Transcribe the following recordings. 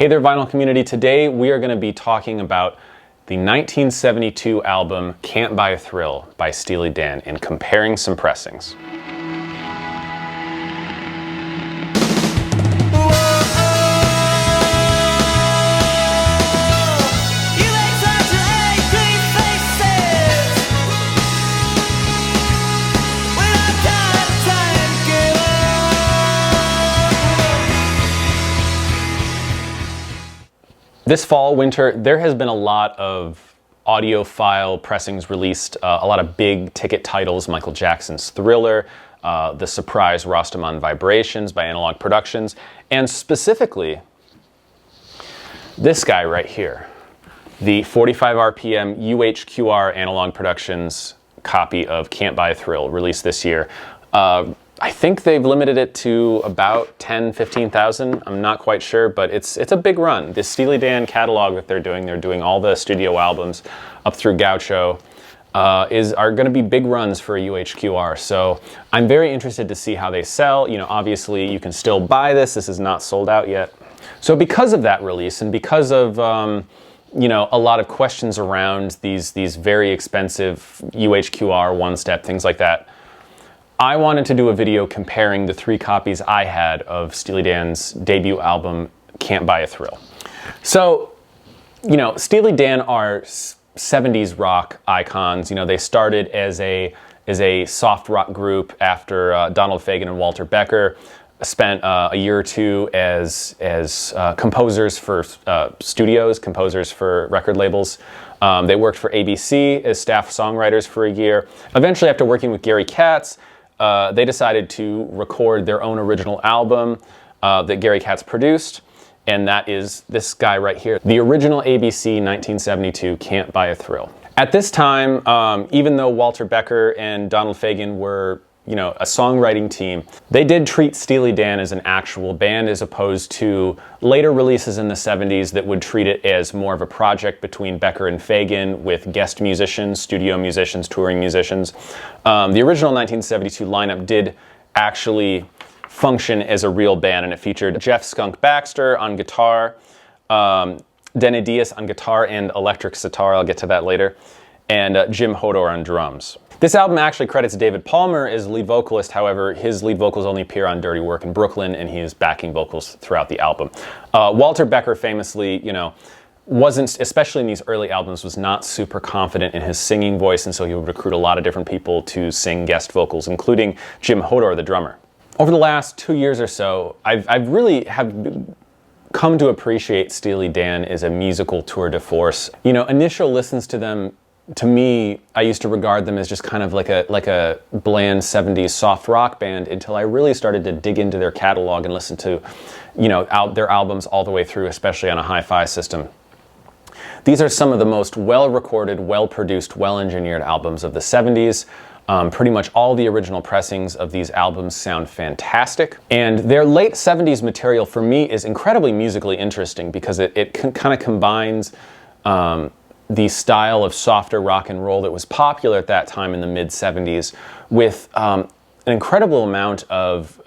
Hey there, vinyl community. Today we are going to be talking about the 1972 album Can't Buy a Thrill by Steely Dan and comparing some pressings. This fall, winter, there has been a lot of audiophile pressings released, a lot of big ticket titles, Michael Jackson's Thriller, the surprise Rastaman Vibrations by Analog Productions, and specifically this guy right here, the 45 RPM UHQR Analog Productions copy of Can't Buy a Thrill, released this year. I think they've limited it to about 10,000-15,000. I'm not quite sure, but it's a big run. The Steely Dan catalog that they're doing all the studio albums up through Gaucho, are going to be big runs for a UHQR. So I'm very interested to see how they sell. You know, obviously you can still buy this. This is not sold out yet. So because of that release and because of you know, a lot of questions around these very expensive UHQR one-step things like that, I wanted to do a video comparing the three copies I had of Steely Dan's debut album, Can't Buy a Thrill. So, you know, Steely Dan are 70s rock icons. You know, they started as a soft rock group after Donald Fagen and Walter Becker spent a year or two as composers for studios, composers for record labels. They worked for ABC as staff songwriters for a year. Eventually, after working with Gary Katz, they decided to record their own original album that Gary Katz produced, and that is this guy right here, the original ABC 1972 Can't Buy a Thrill. At this time, even though Walter Becker and Donald Fagen were, you know, a songwriting team, they did treat Steely Dan as an actual band as opposed to later releases in the 70s that would treat it as more of a project between Becker and Fagen with guest musicians, studio musicians, touring musicians. The original 1972 lineup did actually function as a real band, and it featured Jeff Skunk Baxter on guitar, Denny Diaz on guitar and electric sitar, I'll get to that later, and Jim Hodor on drums. This album actually credits David Palmer as lead vocalist. However, his lead vocals only appear on Dirty Work in Brooklyn, and he has backing vocals throughout the album. Walter Becker famously, you know, wasn't, especially in these early albums, was not super confident in his singing voice, and so he would recruit a lot of different people to sing guest vocals, including Jim Hodor, the drummer. Over the last 2 years or so, I've really come to appreciate Steely Dan as a musical tour de force. You know, initial listens to them, to me, I used to regard them as just kind of like a bland 70s soft rock band until I really started to dig into their catalog and listen to, you know, their albums all the way through, especially on a hi-fi system. These are some of the most well-recorded, well-produced, well-engineered albums of the 70s. Pretty much all the original pressings of these albums sound fantastic. And their late 70s material, for me, is incredibly musically interesting because it kind of combines the style of softer rock and roll that was popular at that time in the mid-70s with an incredible amount of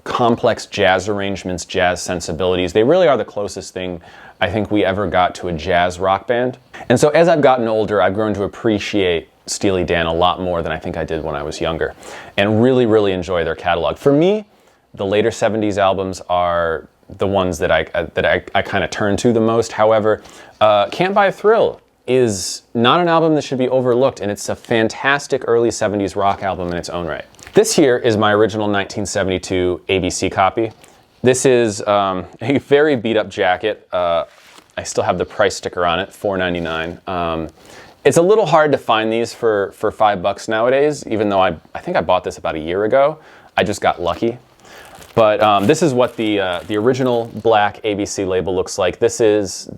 complex jazz arrangements, jazz sensibilities. They really are the closest thing I think we ever got to a jazz rock band. And so as I've gotten older, I've grown to appreciate Steely Dan a lot more than I think I did when I was younger, and really, really enjoy their catalog. For me, the later 70s albums are the ones that I kind of turn to the most. However, Can't Buy a Thrill is not an album that should be overlooked, and it's a fantastic early 70s rock album in its own right. This here is my original 1972 ABC copy. This is a very beat-up jacket. I still have the price sticker on it, $4.99. It's a little hard to find these for $5 nowadays, even though I think I bought this about a year ago. I just got lucky. But this is what the original black ABC label looks like. This is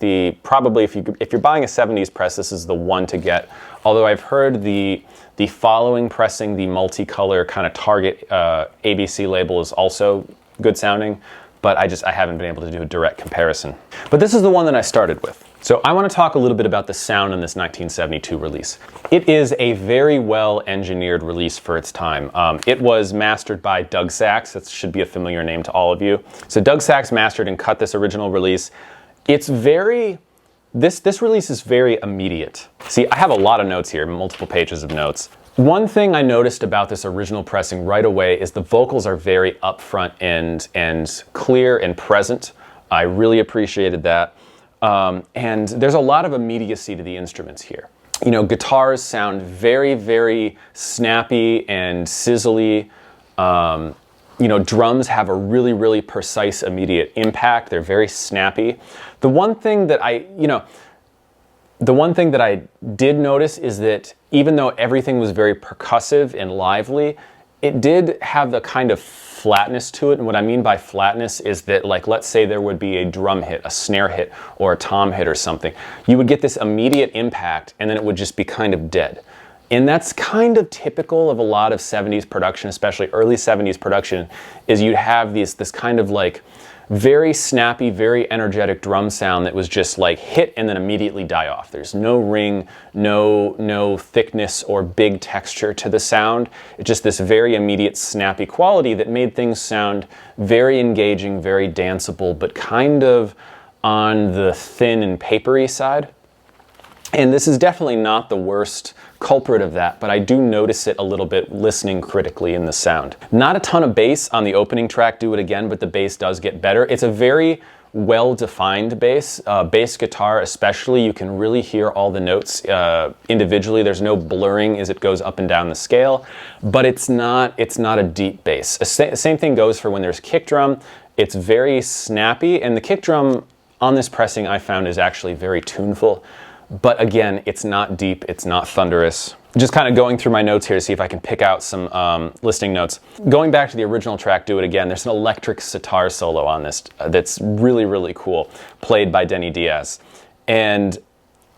probably if you're buying a 70s press, this is the one to get. Although I've heard the following pressing, the multicolor kind of Target ABC label is also good sounding, but I haven't been able to do a direct comparison. But this is the one that I started with. So I want to talk a little bit about the sound in this 1972 release. It is a very well engineered release for its time. It was mastered by Doug Sax. That should be a familiar name to all of you. So Doug Sax mastered and cut this original release. It's very, this release is very immediate. See, I have a lot of notes here, multiple pages of notes. One thing I noticed about this original pressing right away is the vocals are very upfront and clear and present. I really appreciated that. And there's a lot of immediacy to the instruments here. You know, guitars sound very, very snappy and sizzly. You know, drums have a really, really precise, immediate impact. They're very snappy. The one thing that I did notice is that even though everything was very percussive and lively, it did have the kind of flatness to it. And what I mean by flatness is that, like, let's say there would be a drum hit, a snare hit, or a tom hit or something. You would get this immediate impact, and then it would just be kind of dead. And that's kind of typical of a lot of 70s production, especially early 70s production, is you'd have this kind of like very snappy, very energetic drum sound that was just like hit and then immediately die off. There's no ring, no thickness or big texture to the sound. It's just this very immediate, snappy quality that made things sound very engaging, very danceable, but kind of on the thin and papery side. And this is definitely not the worst culprit of that, but I do notice it a little bit listening critically in the sound. Not a ton of bass on the opening track, Do It Again, but the bass does get better. It's a very well-defined bass. Bass guitar especially, you can really hear all the notes individually. There's no blurring as it goes up and down the scale, but it's not a deep bass. Same thing goes for when there's kick drum. It's very snappy, and the kick drum on this pressing I found is actually very tuneful. But again, it's not deep, it's not thunderous. Just kind of going through my notes here to see if I can pick out some listening notes. Going back to the original track, Do It Again, there's an electric sitar solo on this that's really, really cool, played by Denny Diaz. And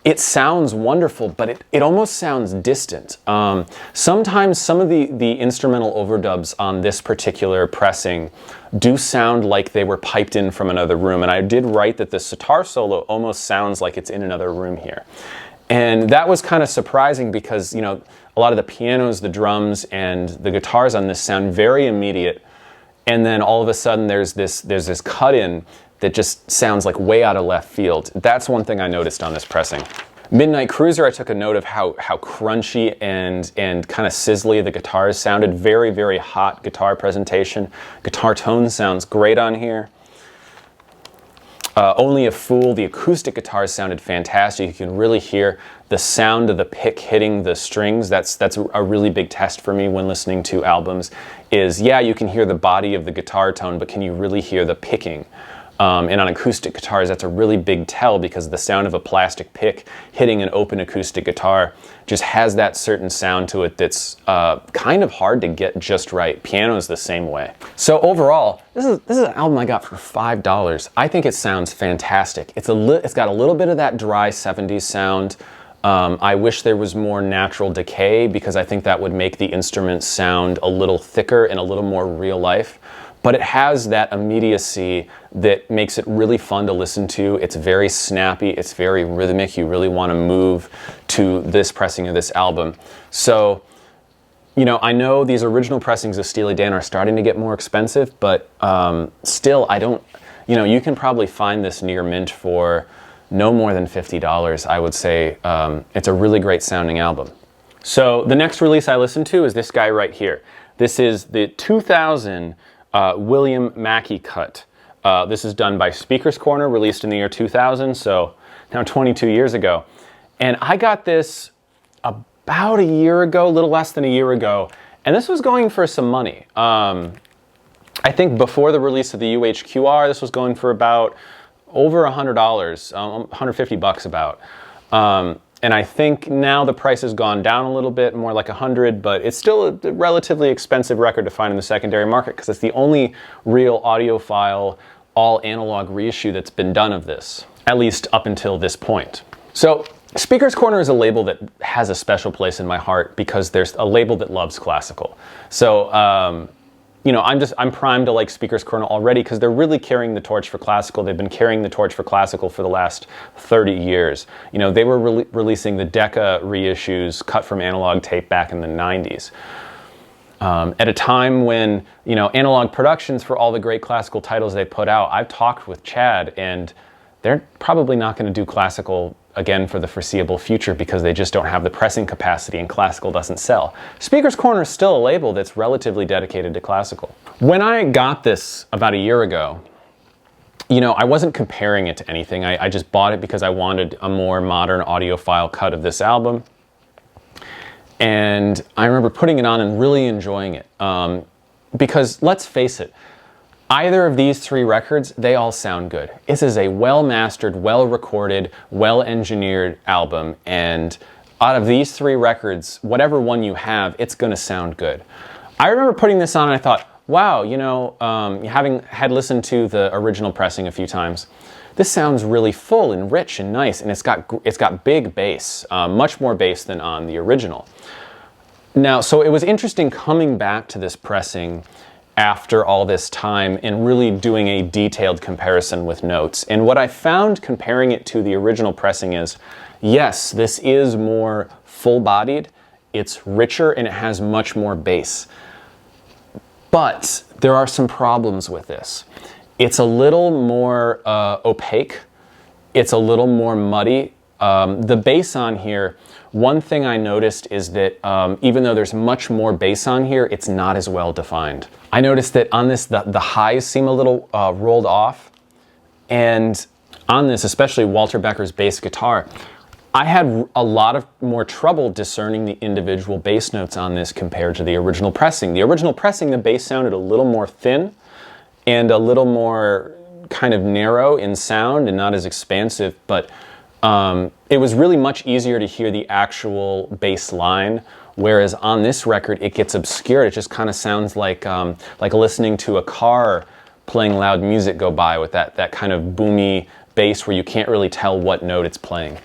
it sounds wonderful, but it almost sounds distant. Sometimes some of the instrumental overdubs on this particular pressing do sound like they were piped in from another room, and I did write that the sitar solo almost sounds like it's in another room here. And that was kind of surprising because, you know, a lot of the pianos, the drums, and the guitars on this sound very immediate, and then all of a sudden there's this cut-in that just sounds like way out of left field. That's one thing I noticed on this pressing. Midnight Cruiser, I took a note of how crunchy and kind of sizzly the guitars sounded. Very, very hot guitar presentation. Guitar tone sounds great on here. Only a Fool, the acoustic guitars sounded fantastic. You can really hear the sound of the pick hitting the strings. That's a really big test for me when listening to albums is, yeah, you can hear the body of the guitar tone, but can you really hear the picking? And on acoustic guitars, that's a really big tell because the sound of a plastic pick hitting an open acoustic guitar just has that certain sound to it that's kind of hard to get just right. Piano's the same way. So overall, this is an album I got for $5. I think it sounds fantastic. It's got a little bit of that dry 70s sound. I wish there was more natural decay because I think that would make the instruments sound a little thicker and a little more real life. But it has that immediacy that makes it really fun to listen to. It's very snappy, it's very rhythmic. You really want to move to this pressing of this album. So, you know, I know these original pressings of Steely Dan are starting to get more expensive, but still, you know, you can probably find this near mint for no more than $50. I would say it's a really great sounding album. So the next release I listened to is this guy right here. This is the 2000 William Mackey cut. This is done by Speaker's Corner, released in the year 2000, so now 22 years ago. And I got this about a year ago, a little less than a year ago, and this was going for some money. I think before the release of the UHQR, this was going for about over $100, $150 about. And I think now the price has gone down a little bit, more like $100, but it's still a relatively expensive record to find in the secondary market because it's the only real audiophile, all analog reissue that's been done of this, at least up until this point. So Speaker's Corner is a label that has a special place in my heart because there's a label that loves classical. So, you know, I'm primed to like Speaker's Corner already because they're really carrying the torch for classical. They've been carrying the torch for classical for the last 30 years. You know, they were releasing the Decca reissues cut from analog tape back in the 90s. At a time when, you know, Analog Productions, for all the great classical titles they put out, I've talked with Chad, and they're probably not going to do classical again for the foreseeable future because they just don't have the pressing capacity and classical doesn't sell. Speaker's Corner is still a label that's relatively dedicated to classical. When I got this about a year ago, you know, I wasn't comparing it to anything. I just bought it because I wanted a more modern audiophile cut of this album. And I remember putting it on and really enjoying it. Because let's face it, either of these three records, they all sound good. This is a well-mastered, well-recorded, well-engineered album, and out of these three records, whatever one you have, it's going to sound good. I remember putting this on and I thought, wow, you know, having had listened to the original pressing a few times, this sounds really full and rich and nice, and it's got big bass, much more bass than on the original. Now, so it was interesting coming back to this pressing after all this time and really doing a detailed comparison with notes. And what I found comparing it to the original pressing is, yes, this is more full-bodied, it's richer, and it has much more bass. But there are some problems with this. It's a little more opaque, it's a little more muddy. The bass on here, one thing I noticed is that even though there's much more bass on here, it's not as well defined. I noticed that on this, the highs seem a little rolled off. And on this, especially Walter Becker's bass guitar, I had a lot of more trouble discerning the individual bass notes on this compared to the original pressing. The original pressing, the bass sounded a little more thin and a little more kind of narrow in sound and not as expansive, but it was really much easier to hear the actual bass line, whereas on this record it gets obscured. It just kind of sounds like listening to a car playing loud music go by with that kind of boomy bass where you can't really tell what note it's playing.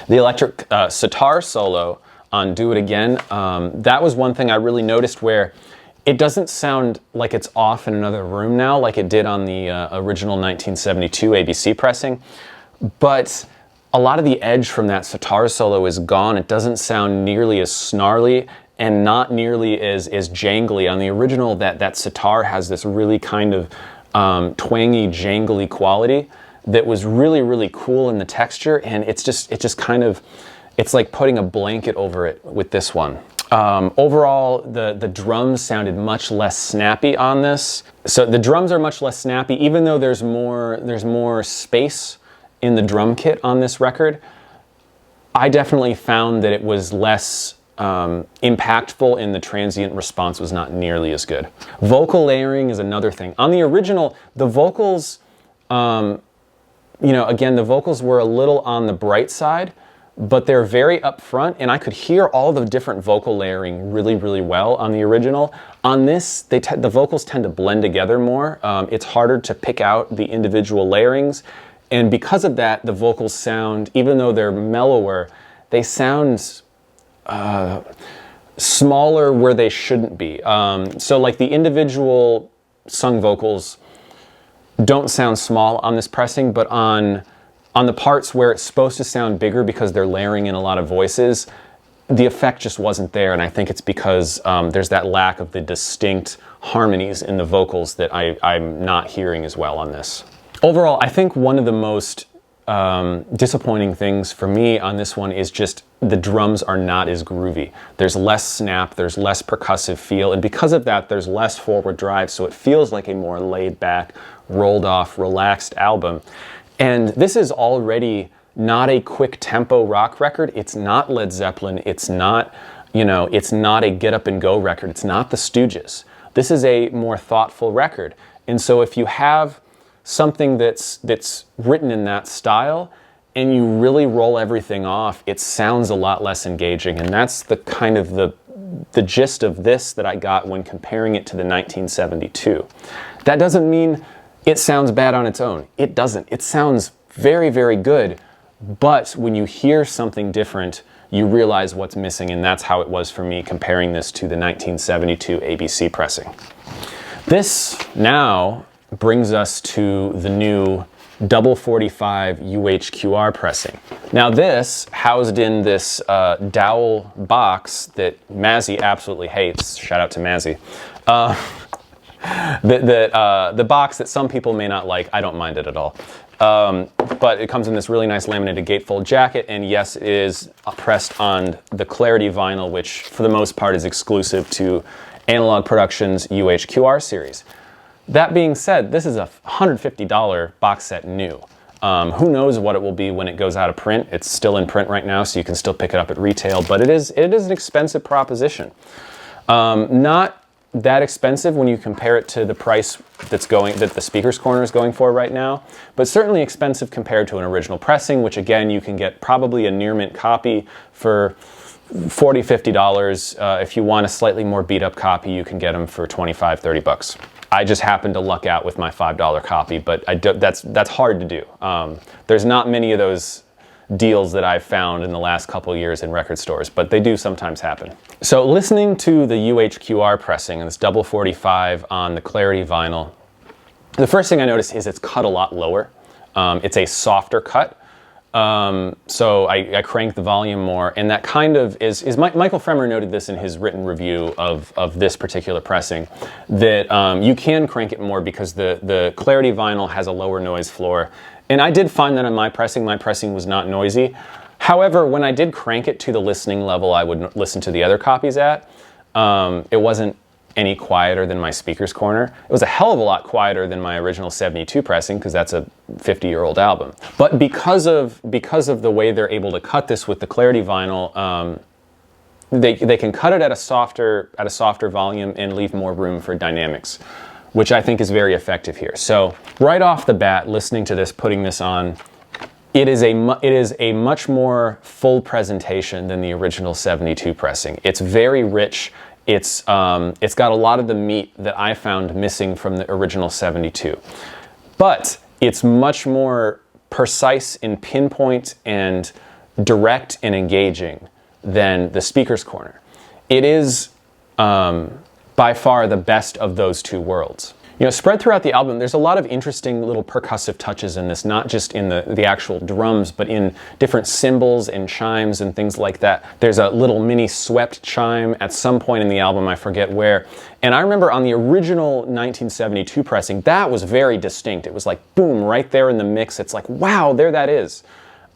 The electric sitar solo on Do It Again, that was one thing I really noticed where it doesn't sound like it's off in another room now like it did on the original 1972 ABC pressing, but a lot of the edge from that sitar solo is gone. It doesn't sound nearly as snarly and not nearly as jangly. On the original, that sitar has this really kind of twangy, jangly quality that was really, really cool in the texture, and it just kind of, it's like putting a blanket over it with this one. Overall, the drums sounded much less snappy on this. So the drums are much less snappy, even though there's more space in the drum kit on this record. I definitely found that it was less impactful, and the transient response was not nearly as good. Vocal layering is another thing. On the original, the vocals, again, the vocals were a little on the bright side, but they're very upfront, and I could hear all the different vocal layering really, really well on the original. On this, the vocals tend to blend together more. It's harder to pick out the individual layerings. And because of that, the vocals sound, even though they're mellower, they sound smaller where they shouldn't be. So like the individual sung vocals don't sound small on this pressing, but on the parts where it's supposed to sound bigger because they're layering in a lot of voices, the effect just wasn't there. And I think it's because there's that lack of the distinct harmonies in the vocals that I'm not hearing as well on this. Overall, I think one of the most disappointing things for me on this one is just the drums are not as groovy. There's less snap, there's less percussive feel, and because of that, there's less forward drive, so it feels like a more laid back, rolled off, relaxed album. And this is already not a quick tempo rock record. It's not Led Zeppelin. It's not, it's not a get up and go record. It's not the Stooges. This is a more thoughtful record. And so if you have something that's written in that style and you really roll everything off, it sounds a lot less engaging. And that's the kind of the gist of this that I got when comparing it to the 1972. That doesn't mean it sounds bad on its own. It doesn't. It sounds very, very good, but when you hear something different, you realize what's missing, and that's how it was for me comparing this to the 1972 ABC pressing. This now brings us to the new double 45 UHQR pressing. Now this, housed in this dowel box that Mazzy absolutely hates, shout out to Mazzy, the box that some people may not like, I don't mind it at all. But it comes in this really nice laminated gatefold jacket, and yes, it is pressed on the Clarity vinyl, which for the most part is exclusive to Analog Productions UHQR series. That being said, this is a $150 box set new. Who knows what it will be when it goes out of print. It's still in print right now, so you can still pick it up at retail, but it is an expensive proposition. Not that expensive when you compare it to the price that the Speaker's Corner is going for right now, but certainly expensive compared to an original pressing, which again, you can get probably a near mint copy for $40, $50. If you want a slightly more beat up copy, you can get them for $25, $30. I just happened to luck out with my $5 copy, but that's hard to do. There's not many of those deals that I've found in the last couple years in record stores, but they do sometimes happen. So listening to the UHQR pressing and this double 45 on the Clarity vinyl, the first thing I noticed is it's cut a lot lower. It's a softer cut. So I cranked the volume more, and that kind of is Michael Fremer noted this in his written review of this particular pressing, that you can crank it more because the Clarity vinyl has a lower noise floor. And I did find that on my pressing was not noisy. However, when I did crank it to the listening level I would listen to the other copies at, it wasn't any quieter than my Speaker's Corner. It was a hell of a lot quieter than my original 72 pressing, because that's a 50-year-old album. But because of the way they're able to cut this with the Clarity vinyl, they can cut it at a softer volume and leave more room for dynamics, which I think is very effective here. So right off the bat, listening to this, putting this on, it is a much more full presentation than the original 72 pressing. It's very rich. It's got a lot of the meat that I found missing from the original 72. But it's much more precise in pinpoint and direct and engaging than the Speaker's Corner. It is by far the best of those two worlds. You know, spread throughout the album, there's a lot of interesting little percussive touches in this, not just in the actual drums, but in different cymbals and chimes and things like that. There's a little mini swept chime at some point in the album, I forget where. And I remember on the original 1972 pressing, that was very distinct. It was like, boom, right there in the mix. It's like, wow, there that is.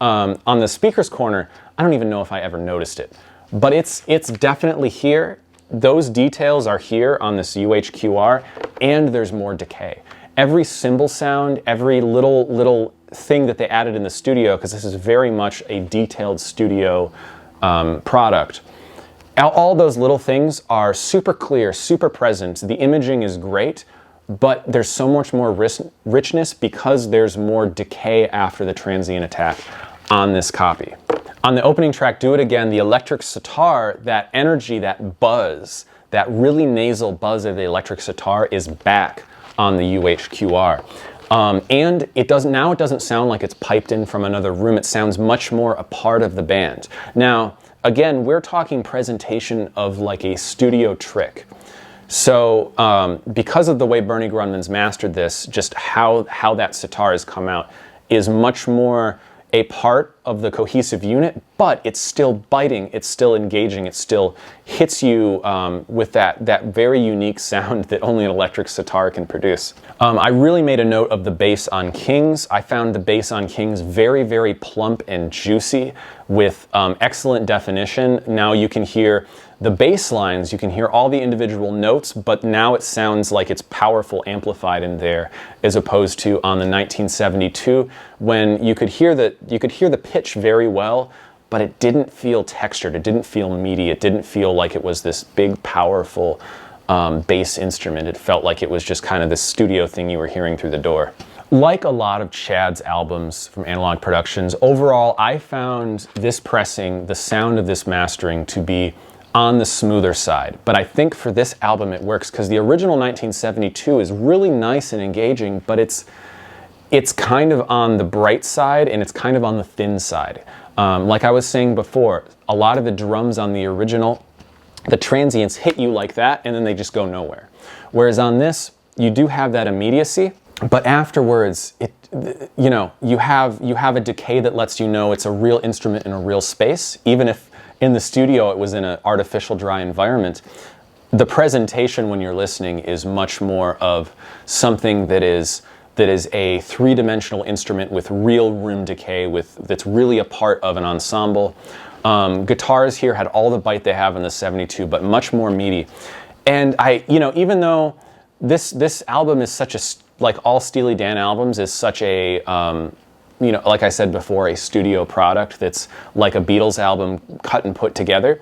On the Speaker's Corner, I don't even know if I ever noticed it, but it's definitely here. Those details are here on this UHQR, and there's more decay. Every cymbal sound, every little thing that they added in the studio, because this is very much a detailed studio product, all those little things are super clear, super present. The imaging is great, but there's so much more richness because there's more decay after the transient attack on this copy. On the opening track, Do It Again, the electric sitar, that energy, that buzz, that really nasal buzz of the electric sitar is back on the UHQR. And it doesn't sound like it's piped in from another room. It sounds much more a part of the band. Now, again, we're talking presentation of like a studio trick. So because of the way Bernie Grundmann's mastered this, just how that sitar has come out is much more a part of the cohesive unit, but it's still biting, it's still engaging, it still hits you with that very unique sound that only an electric sitar can produce. I really made a note of the bass on Kings. I found the bass on Kings very, very plump and juicy with excellent definition. Now you can hear the bass lines, you can hear all the individual notes, but now it sounds like it's powerful, amplified in there, as opposed to on the 1972, when you could hear the pitch very well, but it didn't feel textured, it didn't feel meaty, it didn't feel like it was this big, powerful bass instrument. It felt like it was just kind of this studio thing you were hearing through the door. Like a lot of Chad's albums from Analog Productions, overall I found this pressing, the sound of this mastering, to be on the smoother side. But I think for this album it works, because the original 1972 is really nice and engaging, but it's kind of on the bright side and it's kind of on the thin side. Like I was saying before, a lot of the drums on the original, the transients hit you like that and then they just go nowhere. Whereas on this, you do have that immediacy, but afterwards, you have a decay that lets you know it's a real instrument in a real space. Even if in the studio it was in an artificial dry environment, the presentation when you're listening is much more of something that is that is a three-dimensional instrument with real room decay, that's really a part of an ensemble. Guitars here had all the bite they have in the 72, but much more meaty. And even though this album is such a, like all Steely Dan albums, is such a, like I said before, a studio product that's like a Beatles album cut and put together,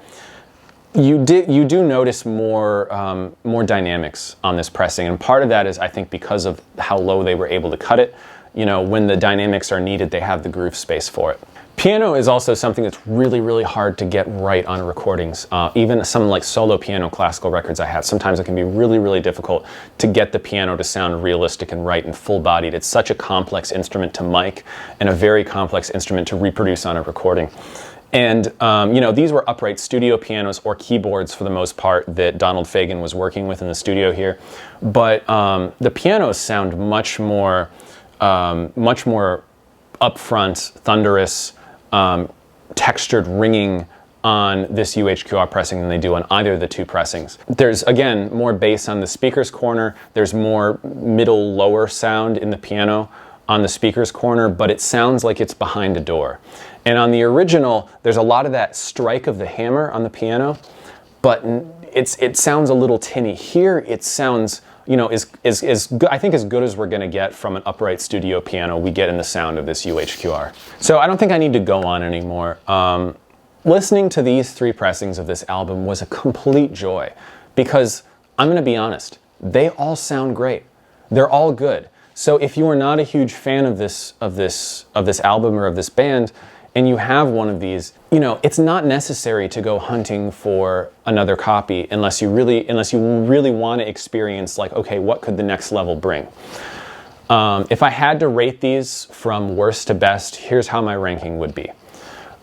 you do notice more dynamics on this pressing, and part of that is, I think, because of how low they were able to cut it. When the dynamics are needed, they have the groove space for it. Piano is also something that's really, really hard to get right on recordings. Even some like solo piano classical records I have, sometimes it can be really, really difficult to get the piano to sound realistic and right and full-bodied. It's such a complex instrument to mic and a very complex instrument to reproduce on a recording. And, these were upright studio pianos or keyboards for the most part that Donald Fagen was working with in the studio here. But the pianos sound much more upfront, thunderous, textured ringing on this UHQR pressing than they do on either of the two pressings. There's, again, more bass on the speaker's corner. There's more middle-lower sound in the piano on the speaker's corner, but it sounds like it's behind a door. And on the original, there's a lot of that strike of the hammer on the piano, but it sounds a little tinny. Here, it sounds, is good, I think as good as we're gonna get from an upright studio piano we get in the sound of this UHQR. So I don't think I need to go on anymore. Listening to these three pressings of this album was a complete joy, because I'm gonna be honest, they all sound great. They're all good. So if you are not a huge fan of this album or of this band, and you have one of these, it's not necessary to go hunting for another copy unless you really want to experience, like, okay, what could the next level bring? If I had to rate these from worst to best, here's how my ranking would be.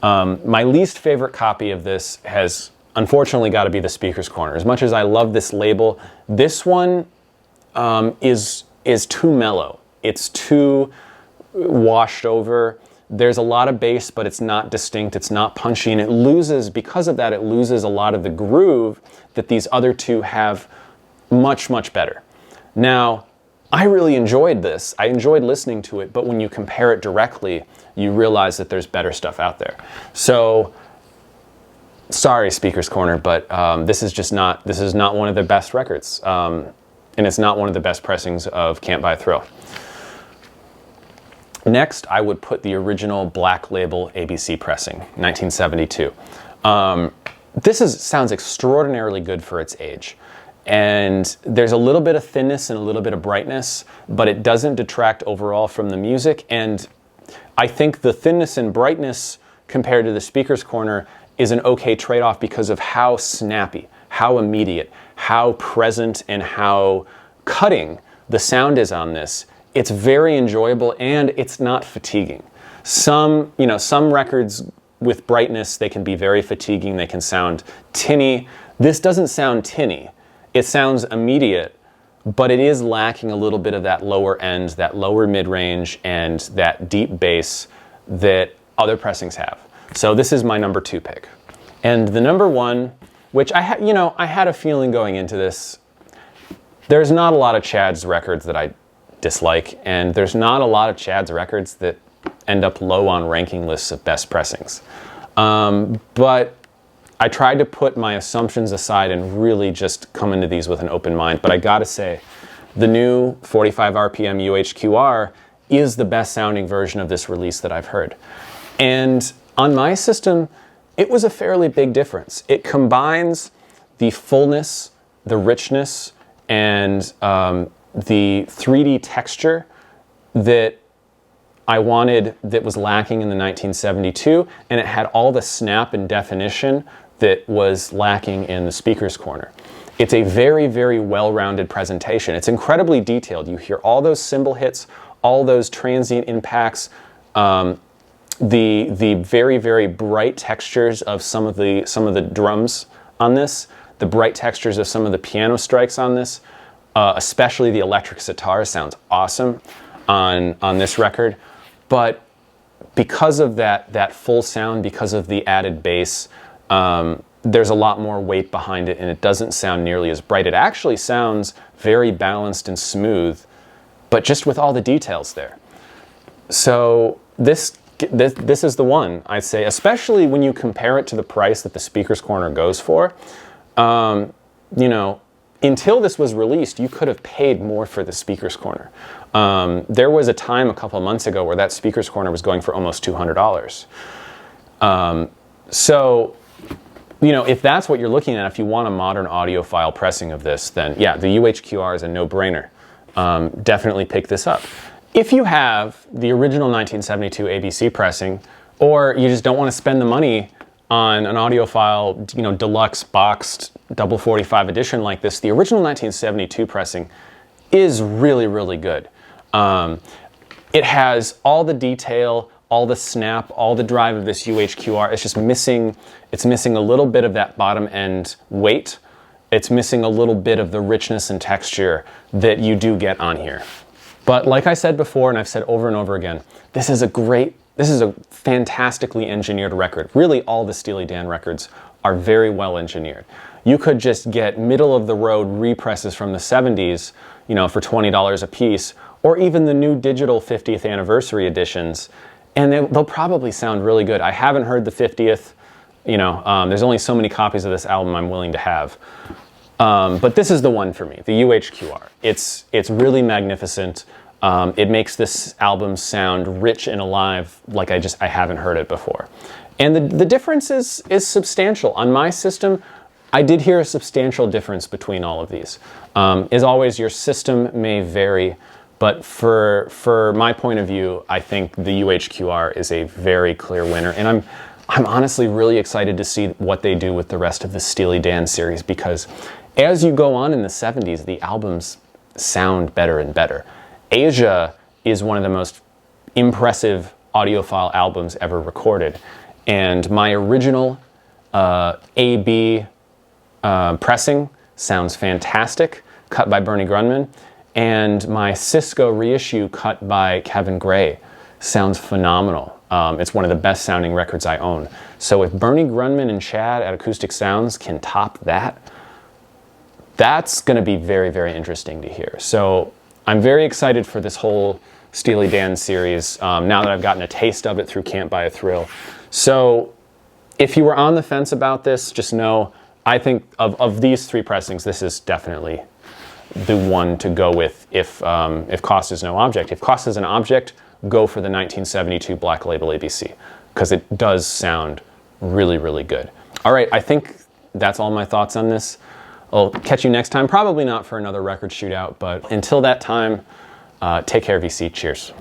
My least favorite copy of this has unfortunately got to be the Speaker's Corner. As much as I love this label, this one is too mellow. It's too washed over. There's a lot of bass, but it's not distinct, it's not punchy, and it loses, because of that, it loses a lot of the groove that these other two have much, much better. Now, I really enjoyed this. I enjoyed listening to it, but when you compare it directly, you realize that there's better stuff out there. So, sorry, Speaker's Corner, but this is not one of the best records, and it's not one of the best pressings of Can't Buy a Thrill. Next, I would put the original Black Label ABC pressing, 1972. Sounds extraordinarily good for its age. And there's a little bit of thinness and a little bit of brightness, but it doesn't detract overall from the music. And I think the thinness and brightness compared to the Speaker's Corner is an okay trade-off because of how snappy, how immediate, how present, and how cutting the sound is on this. It's very enjoyable and it's not fatiguing. Some records with brightness, they can be very fatiguing, they can sound tinny. This doesn't sound tinny. It sounds immediate, but it is lacking a little bit of that lower end, that lower mid-range, and that deep bass that other pressings have. So this is my number 2 pick. And the number 1, which I had a feeling going into this, there's not a lot of Chad's records that I dislike, and there's not a lot of Chad's records that end up low on ranking lists of best pressings. But I tried to put my assumptions aside and really just come into these with an open mind. But I gotta say, the new 45 RPM UHQR is the best sounding version of this release that I've heard. And on my system, it was a fairly big difference. It combines the fullness, the richness, and the 3D texture that I wanted, that was lacking in the 1972, and it had all the snap and definition that was lacking in the Speaker's Corner. It's a very, very well-rounded presentation. It's incredibly detailed. You hear all those cymbal hits, all those transient impacts, the very, very bright textures of some of the drums on this, the bright textures of some of the piano strikes on this, especially the electric sitar sounds awesome on this record. But because of that full sound, because of the added bass, there's a lot more weight behind it, and it doesn't sound nearly as bright. It actually sounds very balanced and smooth but just with all the details there. So this is the one, I'd say, especially when you compare it to the price that the Speaker's Corner goes for. You know, until this was released, you could have paid more for the Speaker's Corner. There was a time a couple of months ago where that Speaker's Corner was going for almost $200. So, you know, if that's what you're looking at, if you want a modern audiophile pressing of this, then yeah, the UHQR is a no-brainer. Definitely pick this up. If you have the original 1972 ABC pressing, or you just don't want to spend the money on an audiophile, you know, deluxe boxed double 45 edition like this, the original 1972 pressing is really, really good. It has all the detail, all the snap, all the drive of this UHQR. It's just missing, it's missing a little bit of that bottom end weight. It's missing a little bit of the richness and texture that you do get on here. But like I said before, and I've said over and over again, this is a fantastically engineered record. Really, all the Steely Dan records are very well engineered. You could just get middle of the road represses from the 70s, you know, for $20 a piece, or even the new digital 50th anniversary editions, and they'll probably sound really good. I haven't heard the 50th, you know, there's only so many copies of this album I'm willing to have. But this is the one for me, the UHQR. It's really magnificent. It makes this album sound rich and alive like I haven't heard it before. And the difference is substantial. On my system, I did hear a substantial difference between all of these. As always, your system may vary, but for my point of view, I think the UHQR is a very clear winner. And I'm honestly really excited to see what they do with the rest of the Steely Dan series, because as you go on in the 70s, the albums sound better and better. Asia is one of the most impressive audiophile albums ever recorded. And my original AB pressing sounds fantastic, cut by Bernie Grundman. And my Cisco reissue cut by Kevin Gray sounds phenomenal. It's one of the best sounding records I own. So if Bernie Grundman and Chad at Acoustic Sounds can top that, that's going to be very, very interesting to hear. So I'm very excited for this whole Steely Dan series now that I've gotten a taste of it through Can't Buy a Thrill. So if you were on the fence about this, just know, I think of these three pressings, this is definitely the one to go with if cost is no object. If cost is an object, go for the 1972 Black Label ABC, because it does sound really, really good. All right, I think that's all my thoughts on this. I'll catch you next time, probably not for another record shootout, but until that time, take care, VC. Cheers.